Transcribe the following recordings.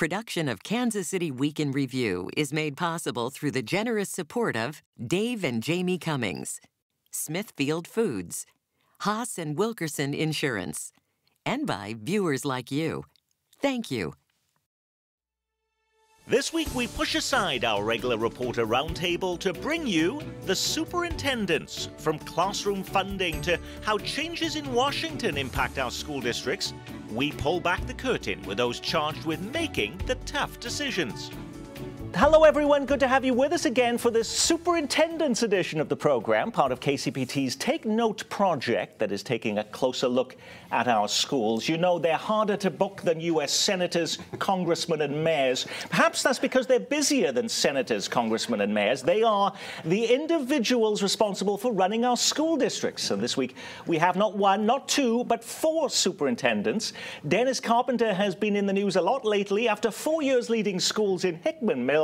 Production of Kansas City Week in Review is made possible through the generous support of Dave and Jamie Cummings, Smithfield Foods, Haas and Wilkerson Insurance, and by viewers like you. Thank you. This week we push aside our regular reporter roundtable to bring you the superintendents, from classroom funding to how changes in Washington impact our school districts. We pull back the curtain with those charged with making the tough decisions. Hello everyone, good to have you with us again for this Superintendent's edition of the program, part of KCPT's Take Note project that is taking a closer look at our schools. You know, they're harder to book than U.S. senators, congressmen and mayors. Perhaps that's because they're busier than senators, congressmen and mayors. They are the individuals responsible for running our school districts. And this week we have not one, not two, but four superintendents. Dennis Carpenter has been in the news a lot lately after 4 years leading schools in Hickman Mills.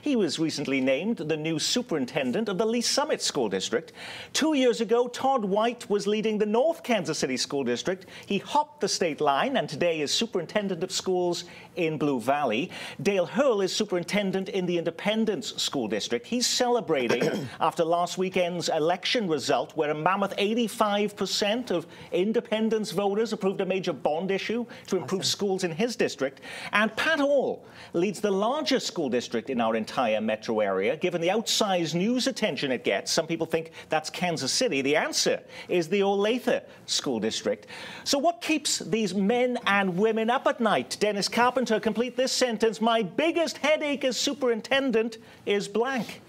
He was recently named the new superintendent of the Lee Summit School District. 2 years ago, Todd White was leading the North Kansas City School District. He hopped the state line and today is superintendent of schools in Blue Valley. Dale Hurl is superintendent in the Independence School District. He's celebrating after last weekend's election result, where a mammoth 85% of Independence voters approved a major bond issue to improve schools in his district. And Pat Hall leads the largest school district in our entire metro area. Given the outsized news attention it gets, some people think that's Kansas City. The answer is the Olathe School District. So what keeps these men and women up at night? Dennis Carpenter, complete this sentence. My biggest headache as superintendent is blank.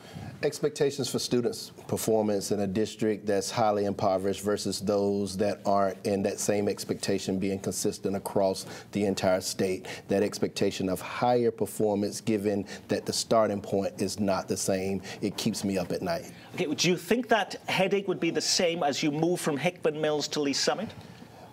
Expectations for students' performance in a district that's highly impoverished versus those that aren't, and that same expectation being consistent across the entire state. That expectation of higher performance, given that the starting point is not the same, it keeps me up at night. Okay, do you think that headache would be the same as you move from Hickman Mills to Lee Summit?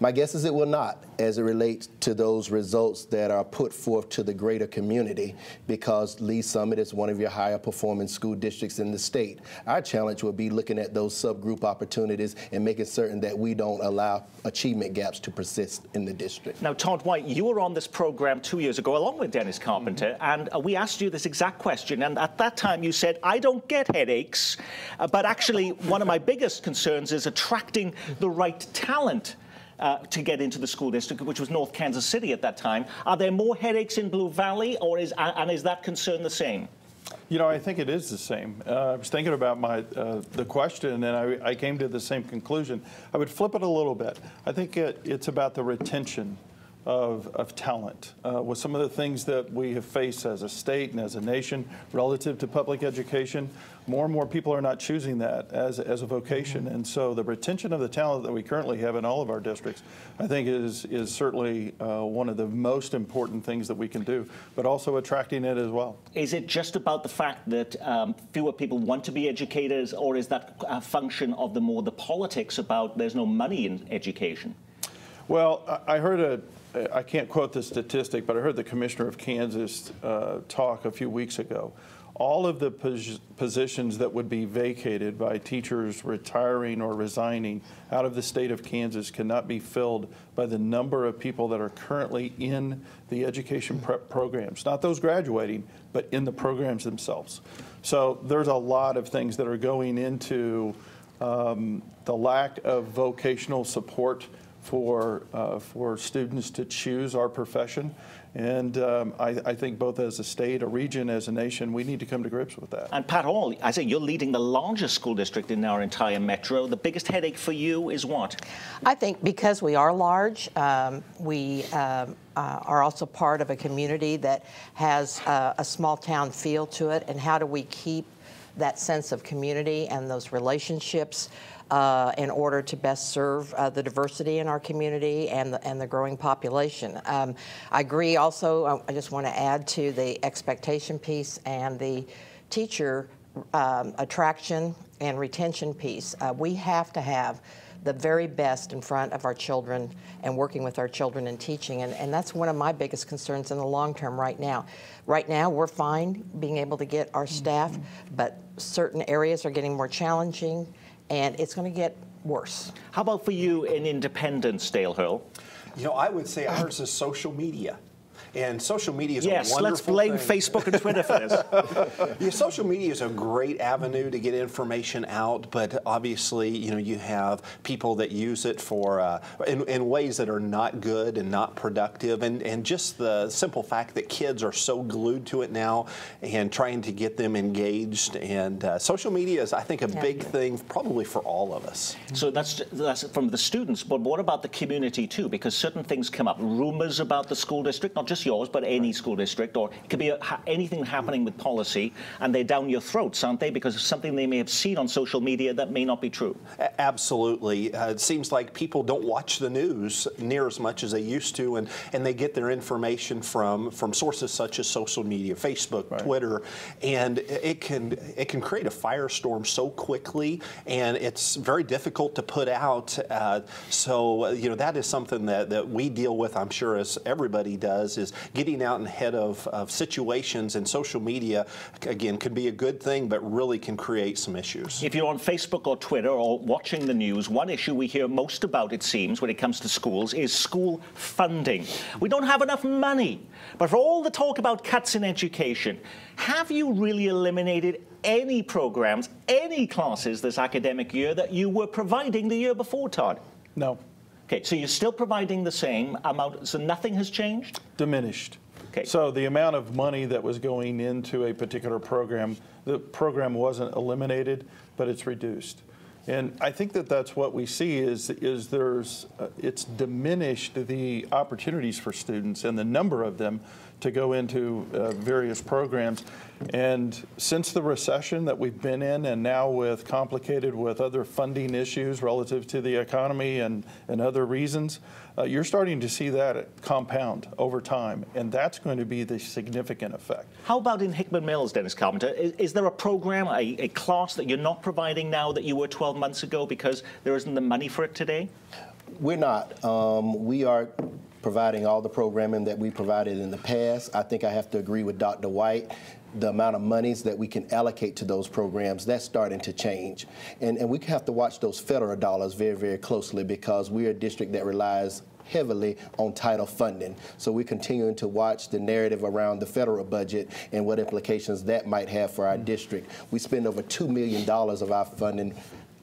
My guess is it will not, as it relates to those results that are put forth to the greater community, because Lee Summit is one of your higher performing school districts in the state. Our challenge will be looking at those subgroup opportunities and making certain that we don't allow achievement gaps to persist in the district. Now, Todd White, you were on this program 2 years ago along with Dennis Carpenter, and we asked you this exact question, and at that time you said, I don't get headaches, but actually one of my biggest concerns is attracting the right talent to get into the school district, which was North Kansas City at that time. Are there more headaches in Blue Valley, or is that concern the same? You know, I think it is the same. I was thinking about the question, and I came to the same conclusion. I would flip it a little bit. I think it's about the retention of talent. With some of the things that we have faced as a state and as a nation relative to public education, more and more people are not choosing that as a vocation. And so the retention of the talent that we currently have in all of our districts, I think is certainly one of the most important things that we can do, but also attracting it as well. Is it just about the fact that fewer people want to be educators, or is that a function of the politics about there's no money in education? Well, I heard I can't quote the statistic, but I heard the Commissioner of Kansas talk a few weeks ago. All of the positions that would be vacated by teachers retiring or resigning out of the state of Kansas cannot be filled by the number of people that are currently in the education prep programs. Not those graduating, but in the programs themselves. So there's a lot of things that are going into the lack of vocational support for students to choose our profession. And I think both as a state, a region, as a nation, we need to come to grips with that. And Pat Hall, I say you're leading the largest school district in our entire metro. The biggest headache for you is what? I think because we are large, we are also part of a community that has a small town feel to it. And how do we keep that sense of community and those relationships in order to best serve the diversity in our community and the growing population. I agree also, I just want to add to the expectation piece and the teacher attraction and retention piece. We have to have the very best in front of our children and working with our children and teaching. And that's one of my biggest concerns in the long term right now. Right now, we're fine being able to get our staff, but certain areas are getting more challenging, and it's going to get worse. How about for you in Independence, Dale Hurl? You know, I would say ours is social media. And social media is a yes, wonderful let's blame thing. Facebook and Twitter for this. Yeah, social media is a great avenue to get information out, but obviously, you have people that use it for in ways that are not good and not productive, and just the simple fact that kids are so glued to it now, and trying to get them engaged. And social media is, I think, a big thing probably for all of us. So that's from the students, but what about the community too? Because certain things come up, rumors about the school district, not just yours, but any school district, or it could be anything happening with policy, and they're down your throats, aren't they? Because of something they may have seen on social media that may not be true. Absolutely. It seems like people don't watch the news near as much as they used to, and they get their information from sources such as social media, Facebook, Twitter, and it can create a firestorm so quickly, and it's very difficult to put out. So that is something that we deal with, I'm sure, as everybody does, is getting out ahead of situations. And social media, again, can be a good thing, but really can create some issues. If you're on Facebook or Twitter or watching the news, one issue we hear most about, it seems, when it comes to schools is school funding. We don't have enough money. But for all the talk about cuts in education, have you really eliminated any programs, any classes this academic year that you were providing the year before, Todd? No. Okay, so you're still providing the same amount, so nothing has changed? Diminished. Okay. So the amount of money that was going into a particular program, the program wasn't eliminated, but it's reduced. And I think that's what we see is it's diminished the opportunities for students and the number of them to go into various programs. And since the recession that we've been in, and now complicated with other funding issues relative to the economy and other reasons, you're starting to see that compound over time, and that's going to be the significant effect. How about in Hickman Mills, Dennis Carpenter? Is there a program, a class that you're not providing now that you were 12 months ago because there isn't the money for it today? We're not. We are providing all the programming that we provided in the past. I think I have to agree with Dr. White. The amount of monies that we can allocate to those programs, that's starting to change. And we have to watch those federal dollars very, very closely, because we're a district that relies heavily on title funding. So we're continuing to watch the narrative around the federal budget and what implications that might have for our district. We spend over $2 million of our funding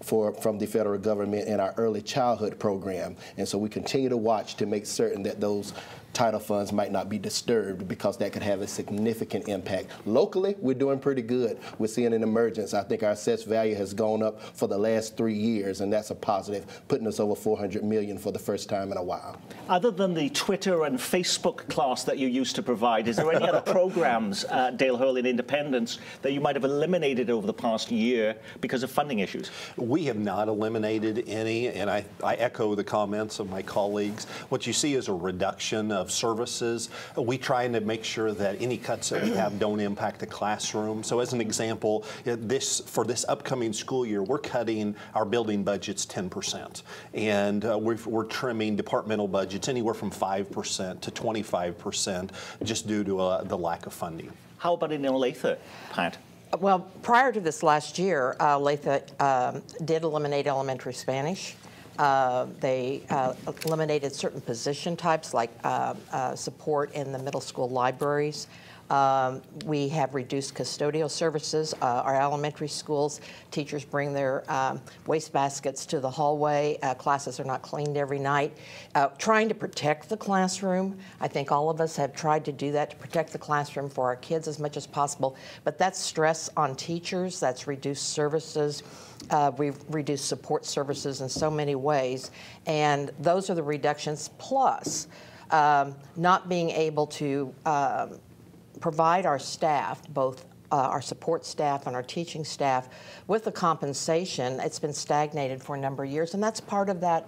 from the federal government in our early childhood program. And so we continue to watch to make certain that those title funds might not be disturbed, because that could have a significant impact. Locally, we're doing pretty good. We're seeing an emergence. I think our assessed value has gone up for the last 3 years, and that's a positive, putting us over $400 million for the first time in a while. Other than the Twitter and Facebook class that you used to provide, is there any other programs, Dale Hurley and Independence, that you might have eliminated over the past year because of funding issues? We have not eliminated any, and I echo the comments of my colleagues. What you see is a reduction of services. We try to make sure that any cuts that we have don't impact the classroom. So as an example, for this upcoming school year, we're cutting our building budgets 10%. And we're trimming departmental budgets anywhere from 5% to 25% just due to the lack of funding. How about in Olathe, Pat? Well, prior to this last year, Olathe did eliminate elementary Spanish. They eliminated certain position types, like support in the middle school libraries. We have reduced custodial services. Our elementary schools, teachers bring their waste baskets to the hallway. Classes are not cleaned every night. Trying to protect the classroom. I think all of us have tried to do that, to protect the classroom for our kids as much as possible. But that's stress on teachers. That's reduced services. We've reduced support services in so many ways. And those are the reductions, plus not being able to provide our staff, both our support staff and our teaching staff, with the compensation. It's been stagnated for a number of years, and that's part of that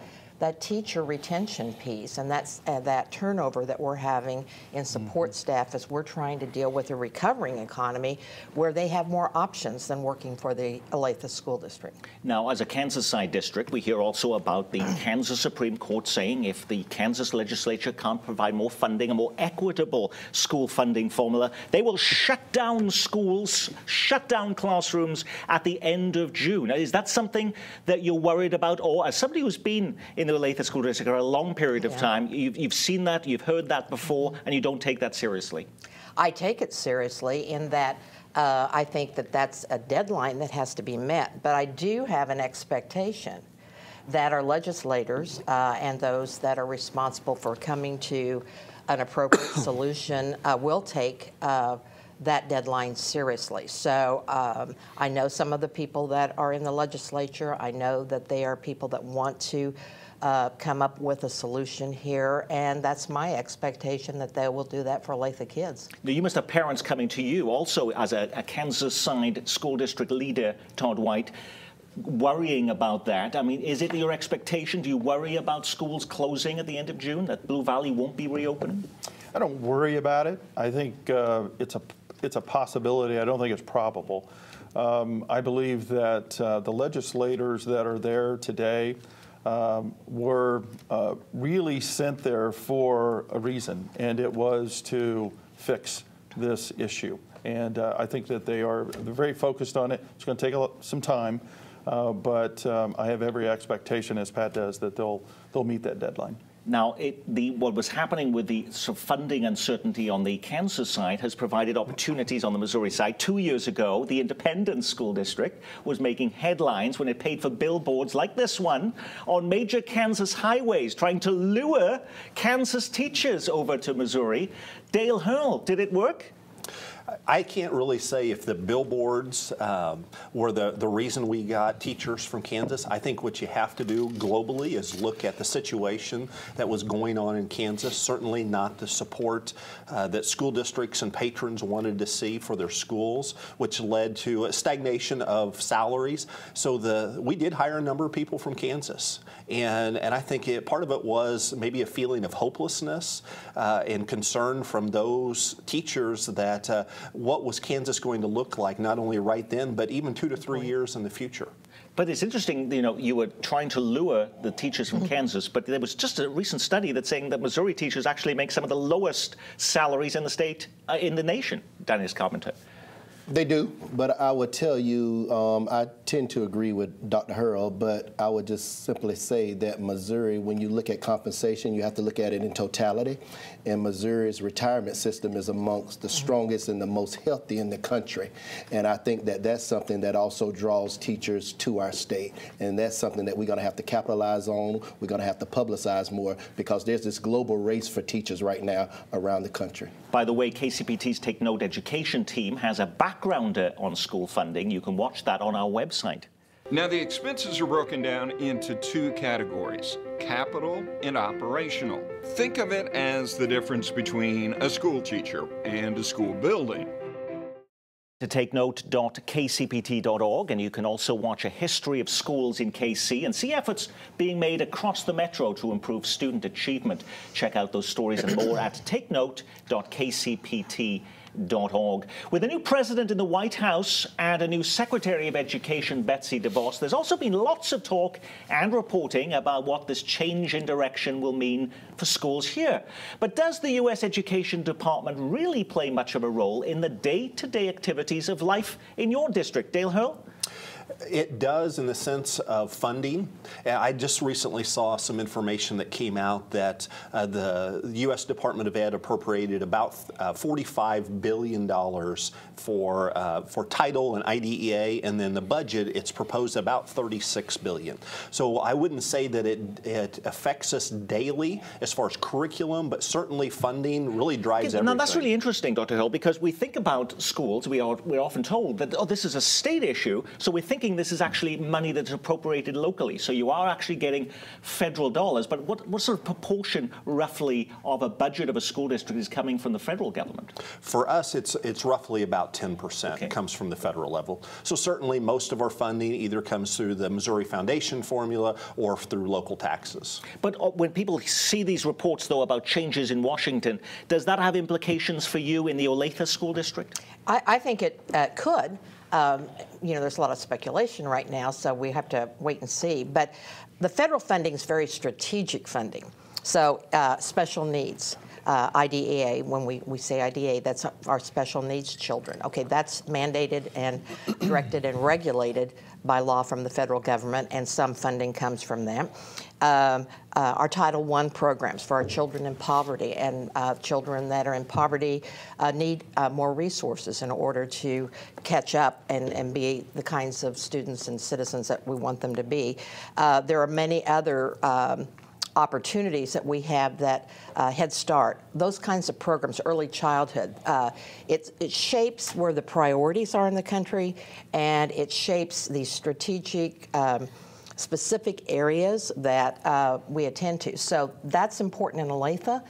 teacher retention piece, and that's that turnover that we're having in support staff as we're trying to deal with a recovering economy where they have more options than working for the Olathe School District. Now, as a Kansas side district, we hear also about the Kansas Supreme Court saying if the Kansas legislature can't provide more funding, a more equitable school funding formula, they will shut down schools, shut down classrooms at the end of June. Is that something that you're worried about? Or as somebody who's been in the Olathe School District for a long period of time. You've seen that, you've heard that before, and you don't take that seriously. I take it seriously in that I think that that's a deadline that has to be met. But I do have an expectation that our legislators and those that are responsible for coming to an appropriate solution will take that deadline seriously. So I know some of the people that are in the legislature. I know that they are people that want to come up with a solution here, and that's my expectation that they will do that for Olathe kids. Now, you must have parents coming to you also as a Kansas side school district leader, Todd White, worrying about that. I mean, is it your expectation? Do you worry about schools closing at the end of June, that Blue Valley won't be reopening? I don't worry about it. I think it's a possibility. I don't think it's probable. I believe that the legislators that are there today were really sent there for a reason, and it was to fix this issue. And I think that they're very focused on it. It's going to take some time. But I have every expectation, as Pat does, that they'll meet that deadline. Now, what was happening with the sort of funding uncertainty on the Kansas side has provided opportunities on the Missouri side. 2 years ago, the Independence School District was making headlines when it paid for billboards like this one on major Kansas highways, trying to lure Kansas teachers over to Missouri. Dale Hurl, did it work? I can't really say if the billboards were the reason we got teachers from Kansas. I think what you have to do globally is look at the situation that was going on in Kansas, certainly not the support that school districts and patrons wanted to see for their schools, which led to a stagnation of salaries. So we did hire a number of people from Kansas. And I think part of it was maybe a feeling of hopelessness and concern from those teachers that what was Kansas going to look like, not only right then, but even 2 to 3 years in the future. But it's interesting, you were trying to lure the teachers from Kansas, but there was just a recent study that's saying that Missouri teachers actually make some of the lowest salaries in the state, in the nation. Dennis Carpenter. They do, but I would tell you, I tend to agree with Dr. Hurl, but I would just simply say that Missouri, when you look at compensation, you have to look at it in totality. And Missouri's retirement system is amongst the strongest and the most healthy in the country. And I think that that's something that also draws teachers to our state. And that's something that we're going to have to capitalize on. We're going to have to publicize more, because there's this global race for teachers right now around the country. By the way, KCPT's Take Note education team has a backgrounder on school funding. You can watch that on our website. Now, the expenses are broken down into 2 categories, capital and operational. Think of it as the difference between a school teacher and a school building. To takenote.kcpt.org, and you can also watch a history of schools in KC and see efforts being made across the metro to improve student achievement. Check out those stories and more at takenote.kcpt.org. With a new president in the White House and a new Secretary of Education, Betsy DeVos, there's also been lots of talk and reporting about what this change in direction will mean for schools here. But does the U.S. Education Department really play much of a role in the day-to-day activities of life in your district? Dale Hurl? It does, in the sense of funding. I just recently saw some information that came out that the U.S. Department of Ed appropriated about $45 billion for Title and IDEA, and then the budget, it's proposed about $36 billion. So I wouldn't say that it affects us daily as far as curriculum, but certainly funding really drives everything. Now, that's really interesting, Dr. Hill, because we think about schools, we're often told that, oh, this is a state issue, so we're thinking this is actually money that's appropriated locally. So you are actually getting federal dollars, but what sort of proportion, roughly, of a budget of a school district is coming from the federal government? For us, it's roughly about 10% comes from the federal level. So certainly most of our funding either comes through the Missouri Foundation formula or through local taxes. But when people see these reports, though, about changes in Washington, does that have implications for you in the Olathe School District? I think it could. There's a lot of speculation right now, so we have to wait and see. But the federal funding is very strategic funding. So special needs, IDEA, when we say IDEA, that's our special needs children. Okay, that's mandated and directed and regulated by law from the federal government, and some funding comes from them. Our Title I programs for our children in poverty, and children that are in poverty need more resources in order to catch up and be the kinds of students and citizens that we want them to be. There are many other opportunities that we have, that Head Start, those kinds of programs, early childhood. It shapes where the priorities are in the country, and it shapes the strategic specific areas that we attend to. So that's important in Olathe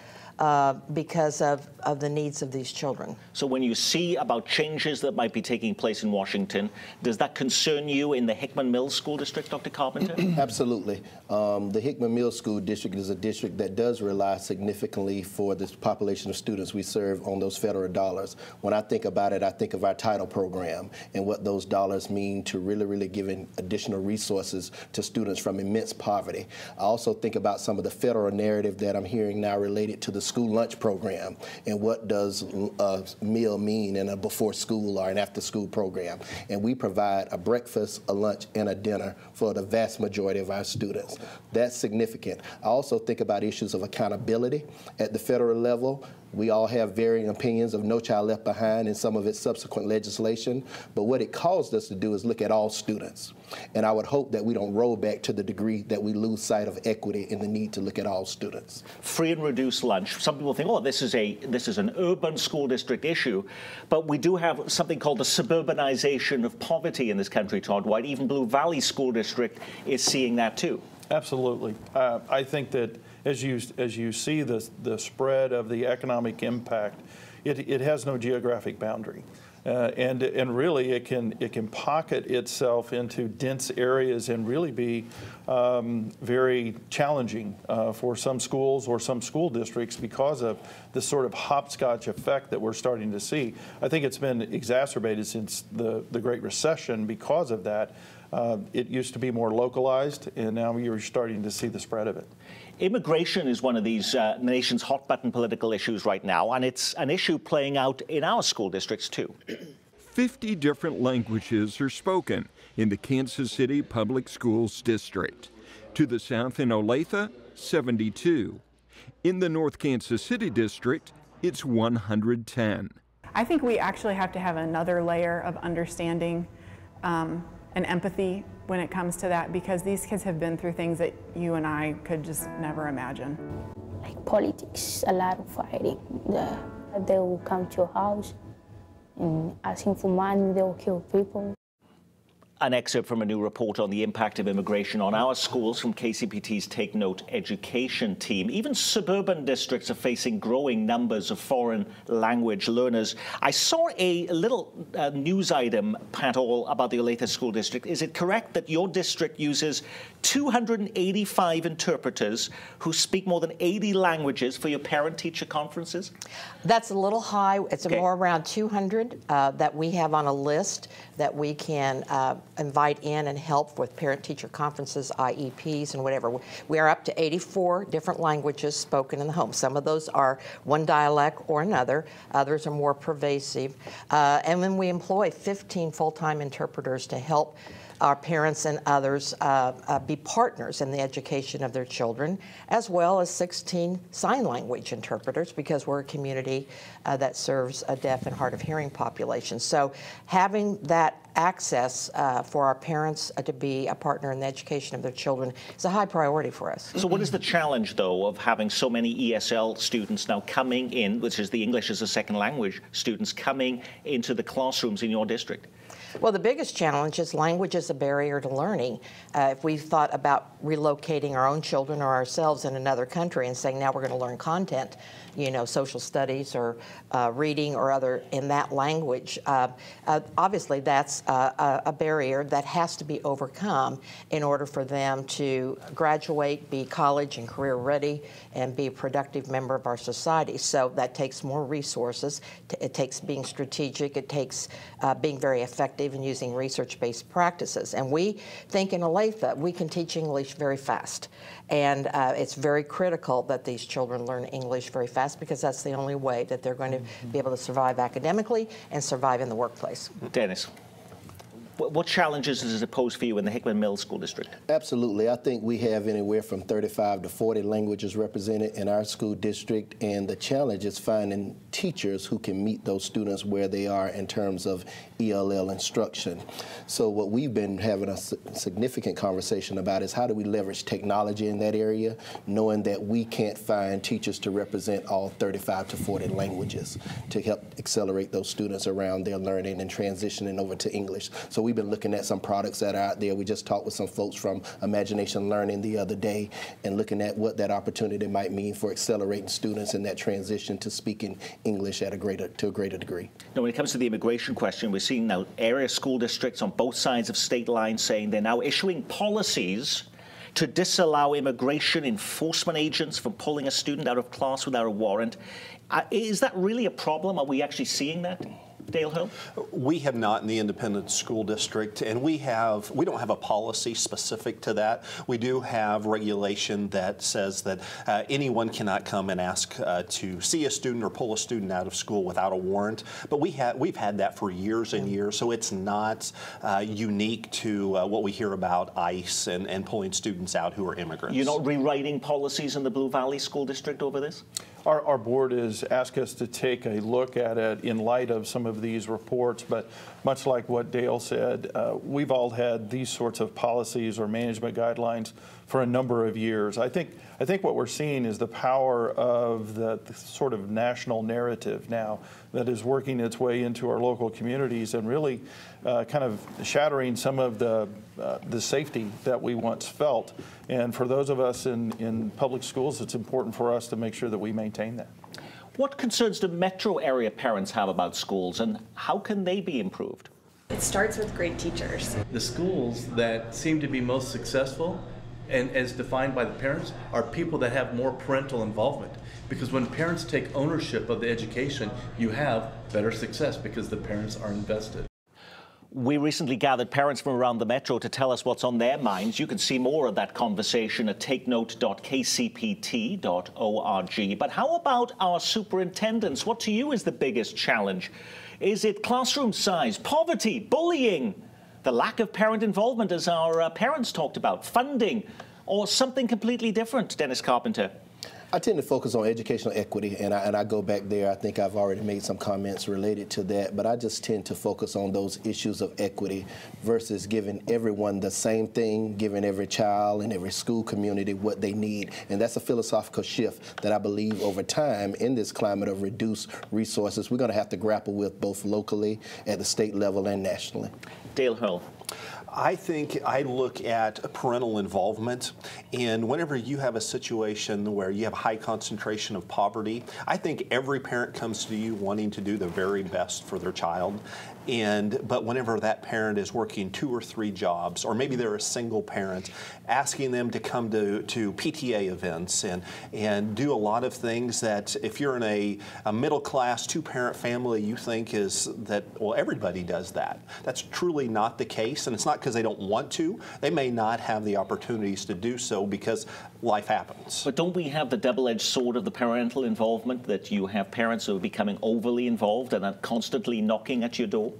because of the needs of these children. So when you see about changes that might be taking place in Washington, does that concern you in the Hickman Mills School District, Dr. Carpenter? Absolutely. The Hickman Mills School District is a district that does rely significantly for the population of students we serve on those federal dollars. When I think about it, I think of our title program and what those dollars mean to really giving additional resources to students from immense poverty. I also think about some of the federal narrative that I'm hearing now related to the school lunch program, and what does a meal mean in a before school or an after school program. And we provide a breakfast, a lunch, and a dinner for the vast majority of our students. That's significant. I also think about issues of accountability at the federal level. We all have varying opinions of No Child Left Behind and some of its subsequent legislation, but what it caused us to do is look at all students. And I would hope that we don't roll back to the degree that we lose sight of equity and the need to look at all students. Free and reduced lunch. Some people think, oh, this is an urban school district issue, but we do have something called the suburbanization of poverty in this country, Todd White. Even Blue Valley School District is seeing that too. Absolutely. I think that as you see the spread of the economic impact, it has no geographic boundary, and really it can pocket itself into dense areas and really be very challenging for some schools or some school districts because of the sort of hopscotch effect that we're starting to see. I think it's been exacerbated since the Great Recession because of that. It used to be more localized, and now you're starting to see the spread of it. Immigration is one of these nation's hot-button political issues right now, and it's an issue playing out in our school districts, too. 50 different languages are spoken in the Kansas City Public Schools District. To the south in Olathe, 72. In the North Kansas City District, it's 110. I think we actually have to have another layer of understanding and empathy when it comes to that, because these kids have been through things that you and I could just never imagine. Like politics, a lot of fighting. They will come to your house and asking for money, they will kill people. An excerpt from a new report on the impact of immigration on our schools from KCPT's Take Note education team. Even suburban districts are facing growing numbers of foreign language learners. I saw a little news item, Pat All, about the Olathe School District. Is it correct that your district uses 285 interpreters who speak more than 80 languages for your parent-teacher conferences? That's a little high. It's more around 200 that we have on a list that we can invite in and help with parent-teacher conferences, IEPs, and whatever. We are up to 84 different languages spoken in the home. Some of those are one dialect or another. Others are more pervasive. And then we employ 15 full-time interpreters to help our parents and others be partners in the education of their children, as well as 16 sign language interpreters, because we're a community that serves a deaf and hard of hearing population. So having that access for our parents to be a partner in the education of their children is a high priority for us. So what is the challenge, though, of having so many ESL students now coming in, which is the English as a second language students, coming into the classrooms in your district? Well, the biggest challenge is language is a barrier to learning. If we thought about relocating our own children or ourselves in another country and saying now we're going to learn content, you know, social studies or reading or other in that language, obviously that's a barrier that has to be overcome in order for them to graduate, be college and career ready, and be a productive member of our society. So that takes more resources. It takes being strategic. It takes being very effective in using research-based practices. And we think in Olathe we can teach English very fast. And it's very critical that these children learn English very fast, because that's the only way that they're going to be able to survive academically and survive in the workplace. Dennis, What challenges does it pose for you in the Hickman Mills School District? Absolutely. I think we have anywhere from 35 to 40 languages represented in our school district, and the challenge is finding teachers who can meet those students where they are in terms of ELL instruction. So what we've been having a significant conversation about is how do we leverage technology in that area, knowing that we can't find teachers to represent all 35 to 40 languages to help accelerate those students around their learning and transitioning over to English. So we've been looking at some products that are out there. We just talked with some folks from Imagination Learning the other day and looking at what that opportunity might mean for accelerating students in that transition to speaking English to a greater degree. Now, when it comes to the immigration question, we're seeing now area school districts on both sides of state lines saying they're now issuing policies to disallow immigration enforcement agents from pulling a student out of class without a warrant. Is that really a problem? Are we actually seeing that? Dale Hill? We have not in the independent school district, and we don't have a policy specific to that. We do have regulation that says that anyone cannot come and ask to see a student or pull a student out of school without a warrant. But we've had that for years and years, so it's not unique to what we hear about ICE and pulling students out who are immigrants. You're not rewriting policies in the Blue Valley School District over this? Our board has asked us to take a look at it in light of some of these reports, but much like what Dale said, we've all had these sorts of policies or management guidelines for a number of years. I think what we're seeing is the power of the sort of national narrative now that is working its way into our local communities and really kind of shattering some of the safety that we once felt. And for those of us in public schools, it's important for us to make sure that we maintain that. What concerns do metro area parents have about schools, and how can they be improved? It starts with great teachers. The schools that seem to be most successful, and as defined by the parents, are people that have more parental involvement. Because when parents take ownership of the education, you have better success because the parents are invested. We recently gathered parents from around the metro to tell us what's on their minds. You can see more of that conversation at takenote.kcpt.org. But how about our superintendents? What to you is the biggest challenge? Is it classroom size, poverty, bullying, the lack of parent involvement, as our parents talked about, funding, or something completely different, Dennis Carpenter? I tend to focus on educational equity, and I go back there. I think I've already made some comments related to that, but I just tend to focus on those issues of equity versus giving everyone the same thing, giving every child and every school community what they need. And that's a philosophical shift that I believe over time in this climate of reduced resources, we're going to have to grapple with both locally, at the state level, and nationally. Dale Hull. I think I look at parental involvement, and whenever you have a situation where you have a high concentration of poverty, I think every parent comes to you wanting to do the very best for their child. But whenever that parent is working 2 or 3 jobs, or maybe they're a single parent, asking them to come to PTA events and do a lot of things that if you're in a middle class 2-parent family, you think is that, well, everybody does that. That's truly not the case, and it's not because they don't want to. They may not have the opportunities to do so because life happens. But don't we have the double-edged sword of the parental involvement, that you have parents who are becoming overly involved and are constantly knocking at your door?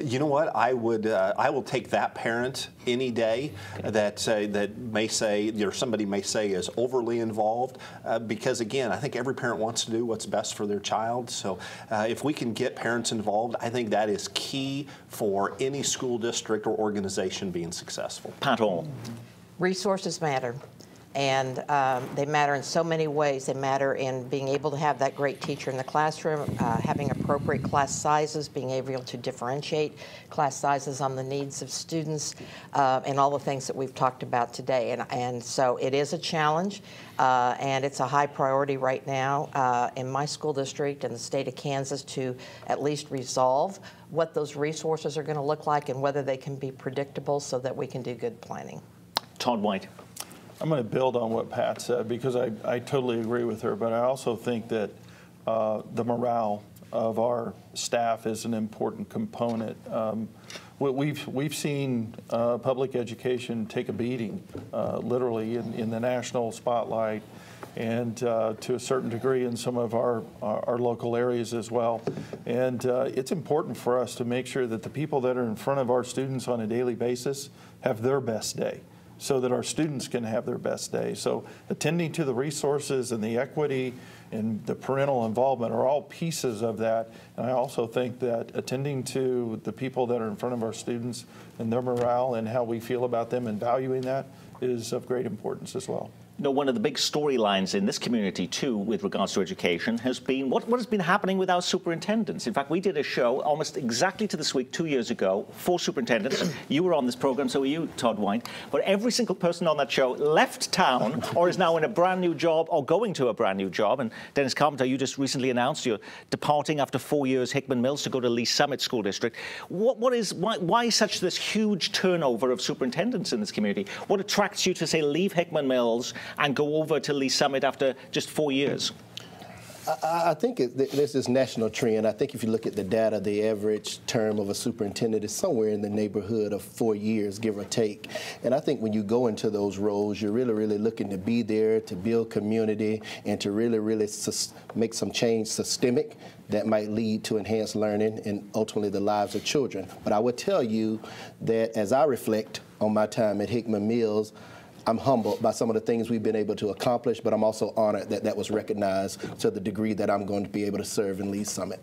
You know what? I will take that parent any day that may say, or somebody may say is overly involved, because again, I think every parent wants to do what's best for their child. So if we can get parents involved, I think that is key for any school district or organization being successful. Pat Hall. Resources matter. And they matter in so many ways. They matter in being able to have that great teacher in the classroom, having appropriate class sizes, being able to differentiate class sizes on the needs of students, and all the things that we've talked about today. And so it is a challenge, and it's a high priority right now in my school district and the state of Kansas to at least resolve what those resources are going to look like and whether they can be predictable so that we can do good planning. Todd White. I'm going to build on what Pat said because I totally agree with her, but I also think that the morale of our staff is an important component. We've seen public education take a beating, literally, in the national spotlight. and to a certain degree in some of our local areas as well. And it's important for us to make sure that the people that are in front of our students on a daily basis have their best day, so that our students can have their best day. So attending to the resources and the equity and the parental involvement are all pieces of that. And I also think that attending to the people that are in front of our students and their morale and how we feel about them and valuing that is of great importance as well. No, one of the big storylines in this community, too, with regards to education, has been what has been happening with our superintendents. In fact, we did a show almost exactly to this week 2 years ago, 4 superintendents. You were on this program, so were you, Todd White. But every single person on that show left town or is now in a brand new job or going to a brand new job. And Dennis Carpenter, you just recently announced you're departing after 4 years Hickman Mills to go to Lee Summit School District. Why such this huge turnover of superintendents in this community? What attracts you to, say, leave Hickman Mills and go over to Lee Summit after just 4 years? I think there's this national trend. I think if you look at the data, the average term of a superintendent is somewhere in the neighborhood of 4 years, give or take. And I think when you go into those roles, you're really looking to be there, to build community, and to really make some change systemic that might lead to enhanced learning and ultimately the lives of children. But I would tell you that as I reflect on my time at Hickman Mills, I'm humbled by some of the things we've been able to accomplish, but I'm also honored that that was recognized to the degree that I'm going to be able to serve in Lee Summit.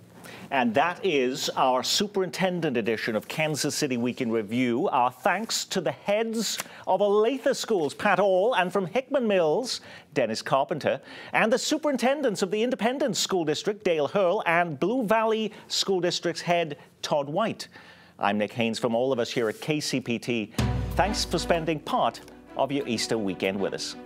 And that is our superintendent edition of Kansas City Week in Review. Our thanks to the heads of Olathe schools, Pat All, and from Hickman Mills, Dennis Carpenter, and the superintendents of the Independence School District, Dale Hurl, and Blue Valley School District's head, Todd White. I'm Nick Haynes from all of us here at KCPT. Thanks for spending part of your Easter weekend with us.